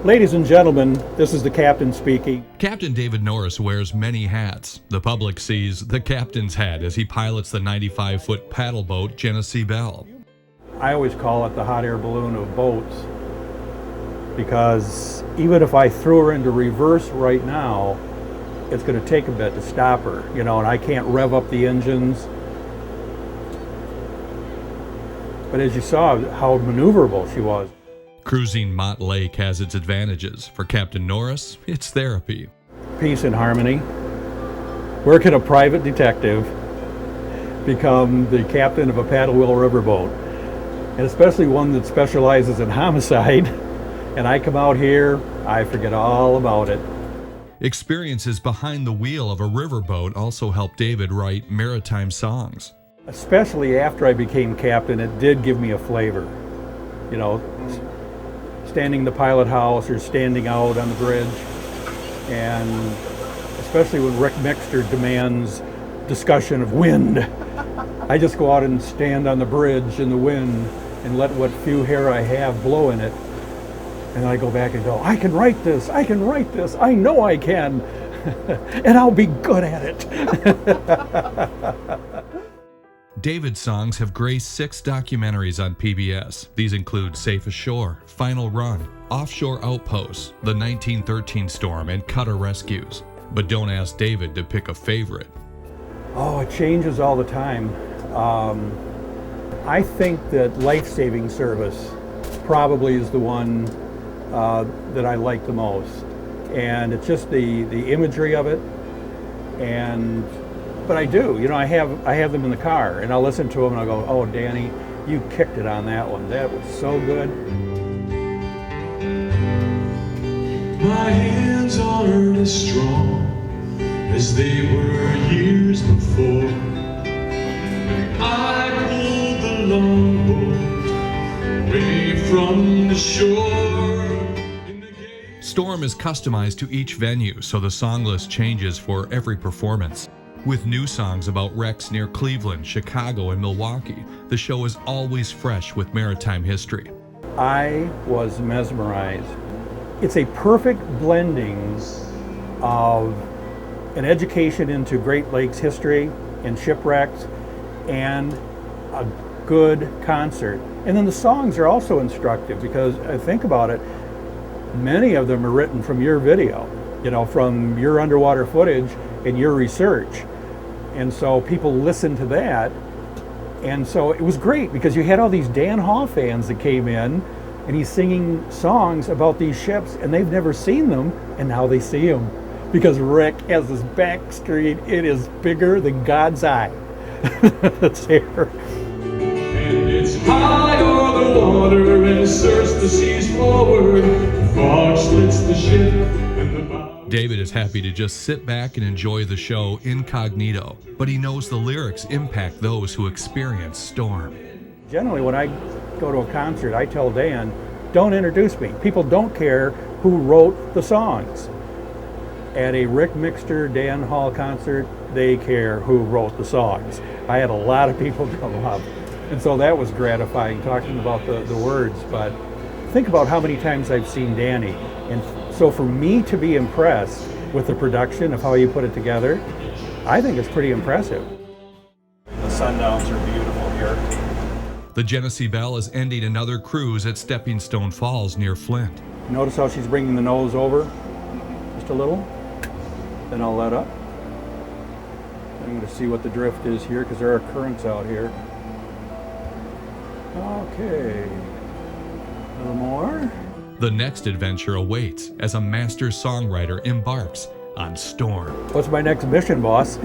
Ladies and gentlemen, this is the captain speaking. Captain David Norris wears many hats. The public sees the captain's hat as he pilots the 95-foot paddleboat Genesee Belle. I always call it the hot air balloon of boats because even if I threw her into reverse right now, it's going to take a bit to stop her, and I can't rev up the engines. But as you saw, how maneuverable she was. Cruising Mott Lake has its advantages. For Captain Norris, it's therapy. Peace and harmony. Where can a private detective become the captain of a paddle wheel riverboat? And especially one that specializes in homicide. And I come out here, I forget all about it. Experiences behind the wheel of a riverboat also helped David write maritime songs. Especially after I became captain, it did give me a flavor. Standing in the pilot house or standing out on the bridge. And especially when Rick Mixter demands discussion of wind. I just go out and stand on the bridge in the wind and let what few hair I have blow in it. And then I go back and go, I can write this, I know I can. And I'll be good at it. David's songs have graced 6 documentaries on PBS. These include Safe Ashore, Final Run, Offshore Outposts, The 1913 Storm, and Cutter Rescues. But don't ask David to pick a favorite. Oh, it changes all the time. I think that Life-Saving Service probably is the one that I like the most. And it's just the imagery of it. But I do, I have them in the car, and I'll listen to them and I'll go, oh, Danny, you kicked it on that one. That was so good. My hands aren't as strong as they were years before. I pulled the longboat away from the shore. Storm is customized to each venue, so the song list changes for every performance. With new songs about wrecks near Cleveland, Chicago, and Milwaukee, the show is always fresh with maritime history. I was mesmerized. It's a perfect blending of an education into Great Lakes history and shipwrecks and a good concert. And then the songs are also instructive because I think about it, many of them are written from your video, from your underwater footage and your research. And so people listened to that. And so it was great because you had all these Dan Haw fans that came in and he's singing songs about these ships and they've never seen them and now they see them because Rick has this back screen. It is bigger than God's eye. It's here. And it's high o'er the water and surges the seas forward. Fog slits the ship and the bow. David is happy to just sit back and enjoy the show incognito, but he knows the lyrics impact those who experience storm. Generally, when I go to a concert, I tell Dan, don't introduce me. People don't care who wrote the songs. At a Rick Mixter, Dan Hall concert, they care who wrote the songs. I had a lot of people come up, and so that was gratifying, talking about the words, but think about how many times I've seen Danny. And so for me to be impressed with the production of how you put it together, I think it's pretty impressive. The sundowns are beautiful here. The Genesee Belle is ending another cruise at Stepping Stone Falls near Flint. Notice how she's bringing the nose over just a little. Then I'll let up. I'm going to see what the drift is here because there are currents out here. Okay. A little more. The next adventure awaits as a master songwriter embarks on Storm. What's my next mission, boss?